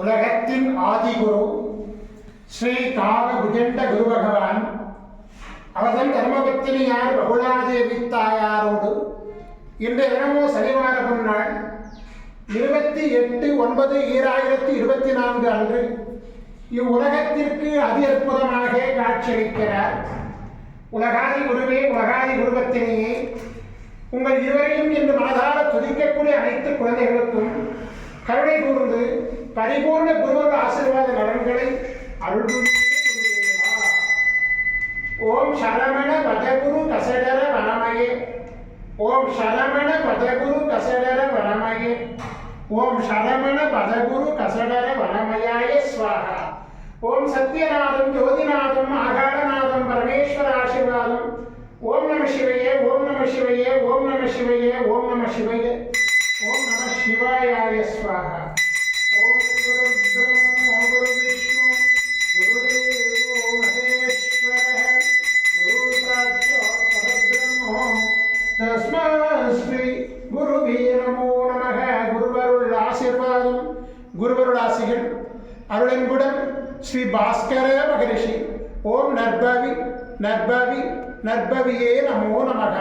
உலகத்தின் ஆதிகுரு ஸ்ரீ காக புஜண்ட குரு பகவான் அவர்தன் தர்மபத்தினியார் பகுலாதேவி தாயாரோடு இன்றைய தினமோ சனிவார பொன்னாள் 28/9/2024 அன்று இவ்வுலகத்திற்கு அதி அற்புதமாக காட்சியளிக்கிறார். உலகாதி குருவே, உலகாதி குருபத்தினியே, உங்கள் இருவரையும் இன்று மனதார துதிக்கக்கூடிய அனைத்து குழந்தைகளுக்கும் கருணை கூர்ந்து பரிபூர்ண குருவருடைய ஆசீர்வாத நலன்களை அருள்புரியும். ஓம் சரவண பதகுரு கசடர வனமயே, ஓம் சரவண பதகுரு கசடர வனமயே, ஓம் சரவண பதகுரு கசடர வனமயாய ஸ்வாஹா. ஓம் சத்யநாதம் ஜோதிநாதம் ஆகாரநாதம் பரமேஸ்வர ஆசீர்வாதம். ஓம் நம சிவையே, ஓம் நம சிவையே, ஓம் நம சிவையே, ஓம் நம சிவையே, ஓம் நம சிவாயாய ஸ்வாஹா. ஓம் குரு பிரம்மா குரு விஷ்ணு குருதேவோ மகேஸ்வரः குரு சாட்சாத் பரபிரம்மோ தஸ்மை ஸ்ரீ குருவே நமோ நமः. குருவருள் ஆசீர்வாதம், குருவருள் ஆசிகள் அருளன்புடன் ஸ்ரீ பாஸ்கர மகரிஷி. ஓம் நற்பவி நற்பவி நற்பவியே நமோ நமः.